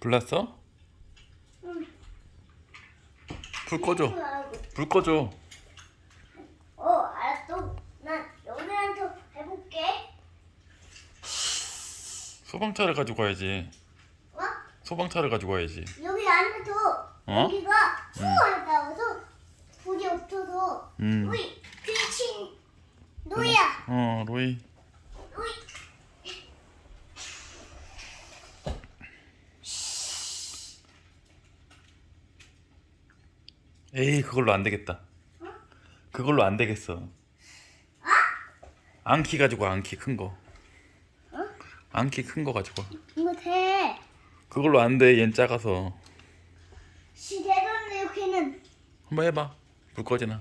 불났어? 응. 불 꺼줘. 불 꺼줘. 알았어. 난 여기한테 해볼게. 소방차를 가지고 와야지. 어? 소방차를 가지고 와야지. 여기 앉아서 어? 여기가 수원에 나와서 불이 없어서 음. 우리 귀신 노야. 로이. 우리 에이, 그걸로 안 되겠다. 그걸로 안 되겠어. 안키 가지고 와, 안키 큰 거. 안키 큰 거 가지고 와. 이거 돼. 그걸로 안 돼. 얜 작아서. 시대로는 이렇게는 한번 해봐. 불 꺼지나?